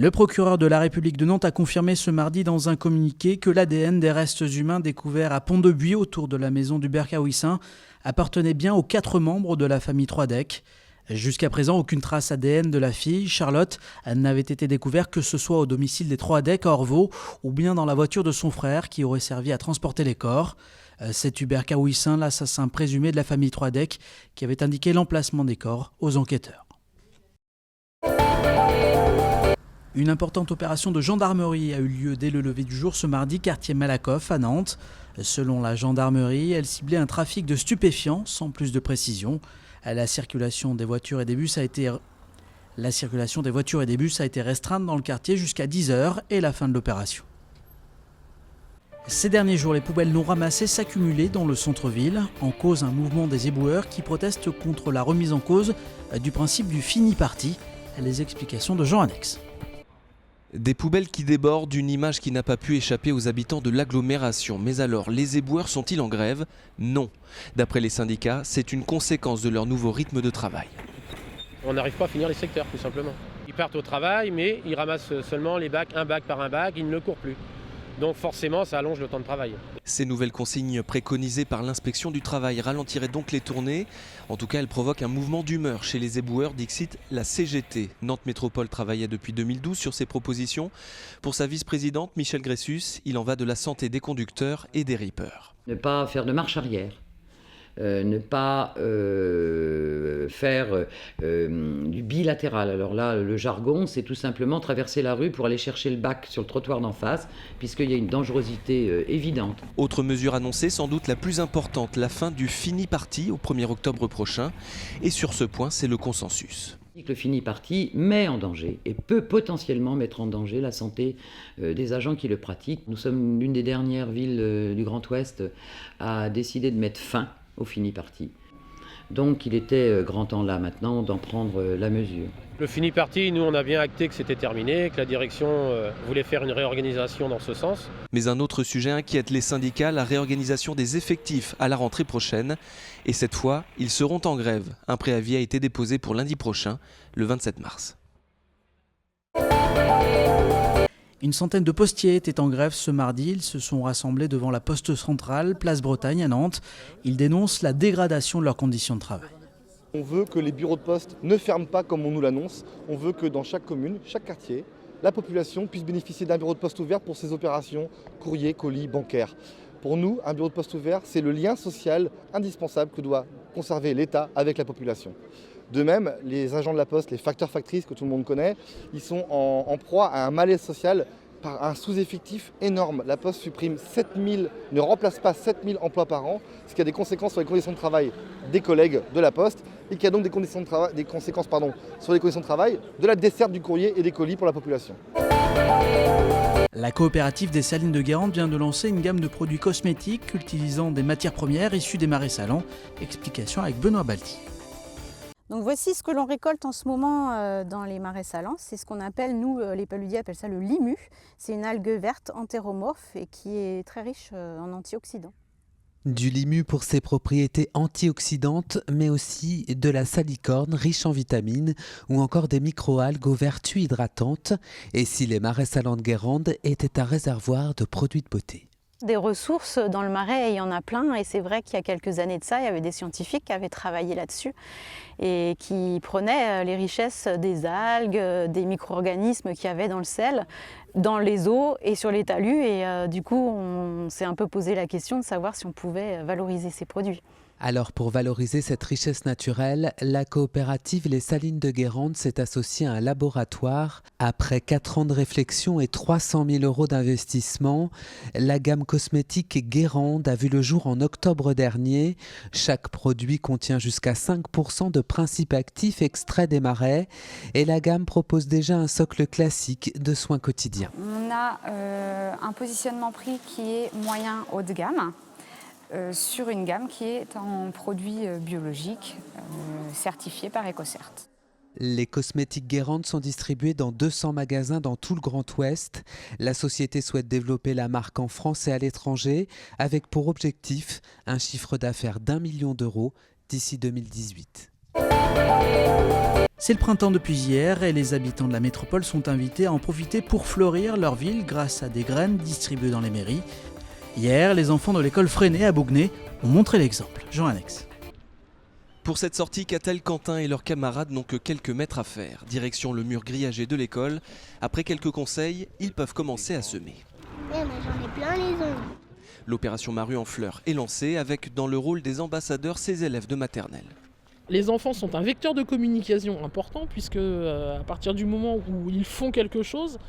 Le procureur de la République de Nantes a confirmé ce mardi dans un communiqué que l'ADN des restes humains découverts à Pont-de-Buis autour de la maison du Bercaouissin appartenait bien aux 4 membres de la famille Troidec. Jusqu'à présent, aucune trace ADN de la fille, Charlotte, n'avait été découverte, que ce soit au domicile des Troidec à Orvaux ou bien dans la voiture de son frère qui aurait servi à transporter les corps. C'est Hubert Kaouissin, l'assassin présumé de la famille Troidec, qui avait indiqué l'emplacement des corps aux enquêteurs. Une importante opération de gendarmerie a eu lieu dès le lever du jour ce mardi, quartier Malakoff à Nantes. Selon la gendarmerie, elle ciblait un trafic de stupéfiants sans plus de précision. La circulation des voitures et des bus a été restreinte dans le quartier jusqu'à 10h et la fin de l'opération. Ces derniers jours, les poubelles non ramassées s'accumulaient dans le centre-ville, en cause un mouvement des éboueurs qui protestent contre la remise en cause du principe du fini parti. Les explications de Jean Annex. Des poubelles qui débordent, une image qui n'a pas pu échapper aux habitants de l'agglomération. Mais alors, les éboueurs sont-ils en grève? Non. D'après les syndicats, c'est une conséquence de leur nouveau rythme de travail. On n'arrive pas à finir les secteurs, tout simplement. Ils partent au travail, mais ils ramassent seulement les bacs, un bac par un bac, ils ne courent plus. Donc forcément, ça allonge le temps de travail. Ces nouvelles consignes préconisées par l'inspection du travail ralentiraient donc les tournées. En tout cas, elles provoquent un mouvement d'humeur chez les éboueurs, dixit la CGT. Nantes Métropole travaillait depuis 2012 sur ces propositions. Pour sa vice-présidente, Michel Gressus, il en va de la santé des conducteurs et des rippers. Ne pas faire de marche arrière. Ne pas faire du bilatéral. Alors là, le jargon, c'est tout simplement traverser la rue pour aller chercher le bac sur le trottoir d'en face, puisqu'il y a une dangerosité évidente. Autre mesure annoncée, sans doute la plus importante, la fin du fini parti au 1er octobre prochain. Et sur ce point, c'est le consensus. Le fini parti met en danger et peut potentiellement mettre en danger la santé des agents qui le pratiquent. Nous sommes l'une des dernières villes du Grand Ouest à décider de mettre fin au fini parti. Donc il était grand temps là maintenant d'en prendre la mesure. Le fini parti, nous on a bien acté que c'était terminé, que la direction voulait faire une réorganisation dans ce sens. Mais un autre sujet inquiète les syndicats, la réorganisation des effectifs à la rentrée prochaine. Et cette fois, ils seront en grève. Un préavis a été déposé pour lundi prochain, le 27 mars. Une centaine de postiers étaient en grève ce mardi. Ils se sont rassemblés devant la poste centrale, place Bretagne à Nantes. Ils dénoncent la dégradation de leurs conditions de travail. On veut que les bureaux de poste ne ferment pas comme on nous l'annonce. On veut que dans chaque commune, chaque quartier, la population puisse bénéficier d'un bureau de poste ouvert pour ses opérations courrier, colis, bancaires. Pour nous, un bureau de poste ouvert, c'est le lien social indispensable que doit conserver l'État avec la population. De même, les agents de la Poste, les facteurs-factrices que tout le monde connaît, ils sont en proie à un malaise social par un sous-effectif énorme. La Poste ne remplace pas 7000 emplois par an, ce qui a des conséquences sur les conditions de travail des collègues de la Poste et qui a donc des conséquences sur les conditions de travail de la desserte du courrier et des colis pour la population. La coopérative des Salines de Guérande vient de lancer une gamme de produits cosmétiques utilisant des matières premières issues des marais salants. Explication avec Benoît Balti. Donc voici ce que l'on récolte en ce moment dans les marais salants. C'est ce qu'on appelle, nous les paludiers appellent ça le limu. C'est une algue verte entéromorphe et qui est très riche en antioxydants. Du limu pour ses propriétés antioxydantes, mais aussi de la salicorne riche en vitamines ou encore des microalgues aux vertus hydratantes. Et si les marais salants de Guérande étaient un réservoir de produits de beauté. Des ressources dans le marais, il y en a plein et c'est vrai qu'il y a quelques années de ça, il y avait des scientifiques qui avaient travaillé là-dessus et qui prenaient les richesses des algues, des micro-organismes qu'il y avait dans le sel, dans les eaux et sur les talus et du coup on s'est un peu posé la question de savoir si on pouvait valoriser ces produits. Alors pour valoriser cette richesse naturelle, la coopérative Les Salines de Guérande s'est associée à un laboratoire. Après 4 ans de réflexion et 300 000 € d'investissement, la gamme cosmétique Guérande a vu le jour en octobre dernier. Chaque produit contient jusqu'à 5% de principes actifs extraits des marais et la gamme propose déjà un socle classique de soins quotidiens. On a un positionnement prix qui est moyen haut de gamme. Sur une gamme qui est en produits biologiques certifiés par EcoCert. Les cosmétiques Guérande sont distribués dans 200 magasins dans tout le Grand Ouest. La société souhaite développer la marque en France et à l'étranger avec pour objectif un chiffre d'affaires d'1 million d'euros d'ici 2018. C'est le printemps depuis hier et les habitants de la métropole sont invités à en profiter pour fleurir leur ville grâce à des graines distribuées dans les mairies. Hier, les enfants de l'école Freinet à Bouguenais ont montré l'exemple. Jean Annex. Pour cette sortie, Catel, Quentin et leurs camarades n'ont que quelques mètres à faire. Direction le mur grillagé de l'école. Après quelques conseils, ils peuvent commencer à semer. Ouais, mais j'en ai plein les ongles. L'opération Maru en fleurs est lancée avec dans le rôle des ambassadeurs ces élèves de maternelle. Les enfants sont un vecteur de communication important puisque à partir du moment où ils font quelque chose,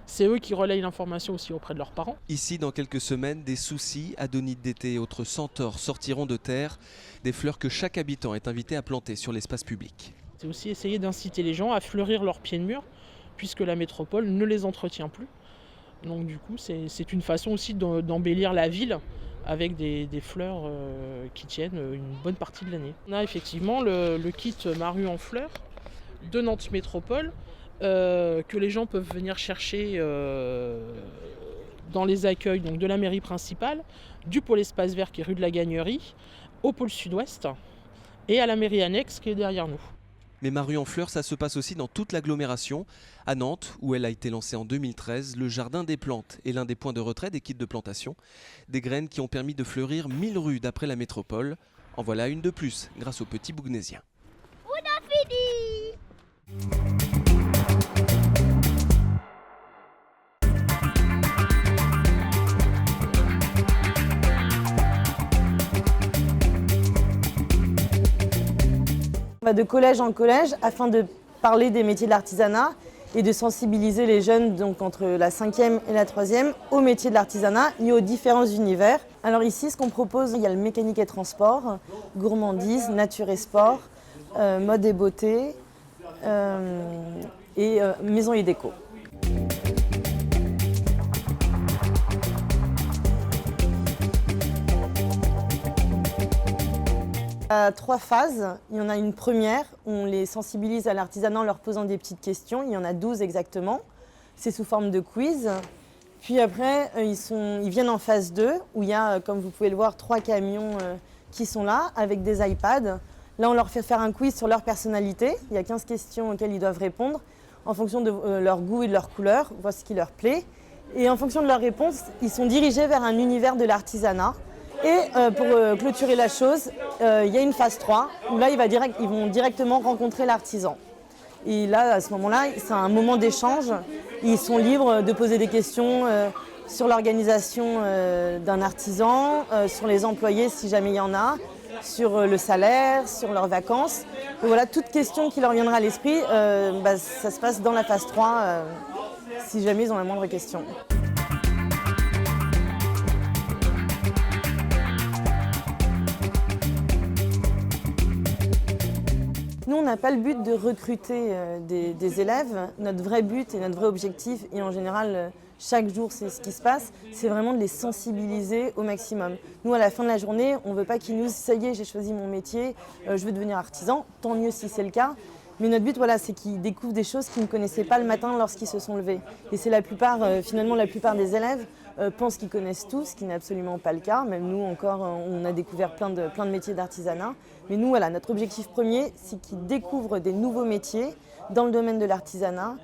c'est eux qui relayent l'information aussi auprès de leurs parents. Ici, dans quelques semaines, des soucis, adonites d'été et autres centaures sortiront de terre. Des fleurs que chaque habitant est invité à planter sur l'espace public. C'est aussi essayer d'inciter les gens à fleurir leurs pieds de mur puisque la métropole ne les entretient plus. Donc du coup, c'est une façon aussi d'embellir la ville avec des fleurs qui tiennent une bonne partie de l'année. On a effectivement le kit Maru en fleurs de Nantes Métropole que les gens peuvent venir chercher dans les accueils donc de la mairie principale, du pôle espace vert qui est rue de la Gagnerie, au pôle sud-ouest et à la mairie annexe qui est derrière nous. Mais Maru en fleurs, ça se passe aussi dans toute l'agglomération. À Nantes, où elle a été lancée en 2013, le Jardin des Plantes est l'un des points de retrait des kits de plantation. Des graines qui ont permis de fleurir 1000 rues d'après la métropole. En voilà une de plus, grâce aux petits Bougnésiens. On a fini. On va de collège en collège afin de parler des métiers de l'artisanat et de sensibiliser les jeunes donc entre la 5e et la 3e aux métiers de l'artisanat et aux différents univers. Alors ici, ce qu'on propose, il y a le mécanique et transport, gourmandise, nature et sport, mode et beauté et maison et déco. À 3 phases. Il y en a une première, on les sensibilise à l'artisanat en leur posant des petites questions. Il y en a 12 exactement. C'est sous forme de quiz. Puis après, ils viennent en phase 2, où il y a, comme vous pouvez le voir, 3 camions qui sont là, avec des iPads. Là, on leur fait faire un quiz sur leur personnalité. Il y a 15 questions auxquelles ils doivent répondre, en fonction de leur goût et de leur couleur, voir ce qui leur plaît. Et en fonction de leurs réponses, ils sont dirigés vers un univers de l'artisanat. Et pour clôturer la chose, il y a une phase 3 où là, ils vont directement rencontrer l'artisan. Et là, à ce moment-là, c'est un moment d'échange. Ils sont libres de poser des questions sur l'organisation d'un artisan, sur les employés si jamais il y en a, sur le salaire, sur leurs vacances. Et voilà, toute question qui leur viendra à l'esprit, ça se passe dans la phase 3 si jamais ils ont la moindre question. Nous, on n'a pas le but de recruter des élèves. Notre vrai but et notre vrai objectif, et en général, chaque jour, c'est ce qui se passe, c'est vraiment de les sensibiliser au maximum. Nous, à la fin de la journée, on ne veut pas qu'ils nous disent « ça y est, j'ai choisi mon métier, je veux devenir artisan », tant mieux si c'est le cas. Mais notre but, voilà, c'est qu'ils découvrent des choses qu'ils ne connaissaient pas le matin lorsqu'ils se sont levés. Et c'est finalement, la plupart des élèves pensent qu'ils connaissent tout, ce qui n'est absolument pas le cas. Même nous, encore, on a découvert plein de métiers d'artisanat. Mais nous, voilà, notre objectif premier, c'est qu'ils découvrent des nouveaux métiers dans le domaine de l'artisanat.